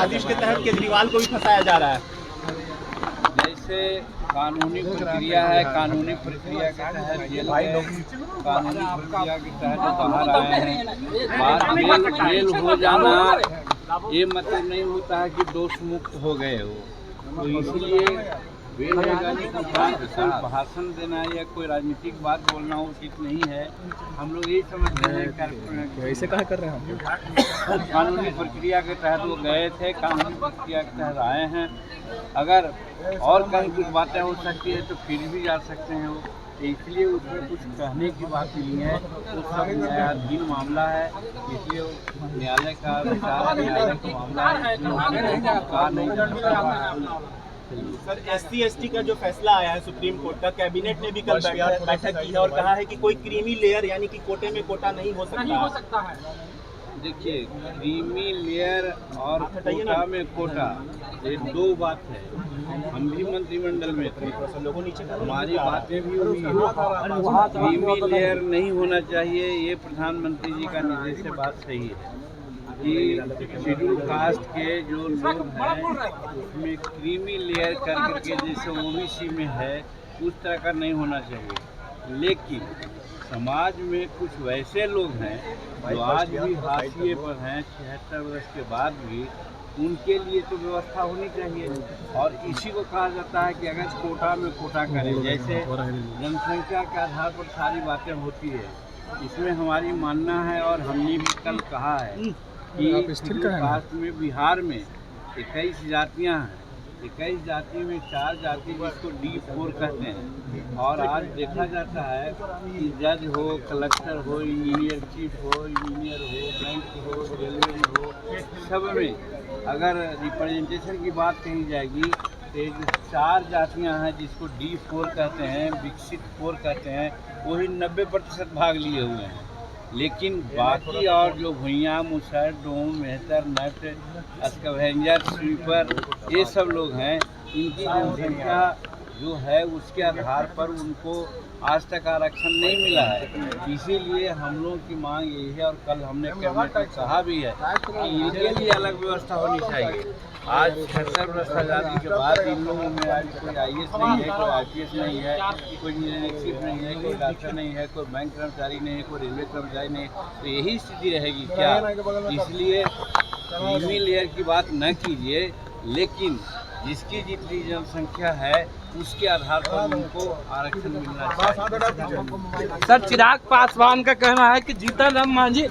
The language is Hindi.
साजिश के तहत केजरीवाल को भी फंसाया जा रहा है। जैसे कानूनी प्रक्रिया है, कानूनी प्रक्रिया के तहत जेल गए, कानूनी प्रक्रिया के तहत बाहर आए हैं। जेल हो जाना ये मतलब नहीं होता है कि दोष मुक्त हो गए हो। तो इसलिए बेल लगाने के बाद कोई भाषण देना या कोई राजनीतिक बात बोलना उचित नहीं है। हम लोग यही समझते हैं कि ऐसे कहा कर रहे हैं हम। कानूनी प्रक्रिया के तहत वो गए थे, कानूनी प्रक्रिया के तहत आए हैं। अगर और कहीं कुछ बातें हो सकती है तो फिर भी जा सकते हैं वो। इसलिए उसमें कुछ कहने की बात नहीं है, वो सब न्यायाधीन मामला है। इसलिए न्यायालय का विचार, न्यायालय का मामला है। सर, SC/ST का जो फैसला आया है सुप्रीम कोर्ट का, कैबिनेट ने भी कल बैठक की है और कहा है कि कोई क्रीमी लेयर यानी कि कोटे में कोटा नहीं हो सकता है। देखिए, क्रीमी लेयर और कोटा में कोटा ये दो बात है। हम भी मंत्रिमंडल में थे, हमारी बातें भी हुई हैं। क्रीमी लेयर नहीं होना चाहिए, ये प्रधानमंत्री जी का निर्देश से बात सही है कि शेड्यूल कास्ट के जो लोग हैं उसमें क्रीमी लेयर करके जैसे OBC में है उस तरह का नहीं होना चाहिए। लेकिन समाज में कुछ वैसे लोग हैं जो आज भी हाशिए पर हैं, 76 वर्ष के बाद भी, उनके लिए तो व्यवस्था होनी चाहिए। और इसी को कहा जाता है कि अगर कोटा में कोटा करें, जैसे जनसंख्या के आधार पर सारी बातें होती है, इसमें हमारी मानना है और हमने भी कल कहा है कि कास्ट में बिहार में 21 जातियाँ हैं। 21 जाति में 4 जाति जिसको D4 कहते हैं। और आज देखा जाता है कि जज हो, कलेक्टर हो, इंजीनियर चीफ हो, इंजीनियर हो, बैंक हो, रेलवे में हो, सब में अगर रिप्रेजेंटेशन की बात कही जाएगी तो 4 जातियाँ हैं जिसको D4 कहते हैं, विकसित 4 कहते हैं, वही 90% भाग लिए हुए हैं। लेकिन बाकी और जो भुइयाँ, मुसहर, डोम, मेहतर, नट, स्कैवेंजर, स्वीपर, ये सब लोग हैं, इनकी जनसंख्या जो है उसके आधार पर उनको आज तक आरक्षण नहीं मिला है। इसीलिए हम लोगों की मांग यही है और कल हमने कैबिनेट में कहा भी है कि इनके लिए अलग व्यवस्था होनी चाहिए। आज 76 वर्ष आज़ादी के बाद इन लोगों में आज कोई IAS नहीं है, कोई IPS नहीं है, कोई इंजीनियरिंग चीफ नहीं है, कोई डॉक्टर नहीं है, कोई बैंक कर्मचारी नहीं है, कोई रेलवे कर्मचारी नहीं है। तो यही स्थिति रहेगी क्या? इसलिए क्रीमी लेयर की बात न कीजिए, लेकिन जिसकी जितनी जनसंख्या है उसके आधार पर उनको आरक्षण मिलना चाहिए। सर, चिराग पासवान का कहना है कि जीतन राम मांझी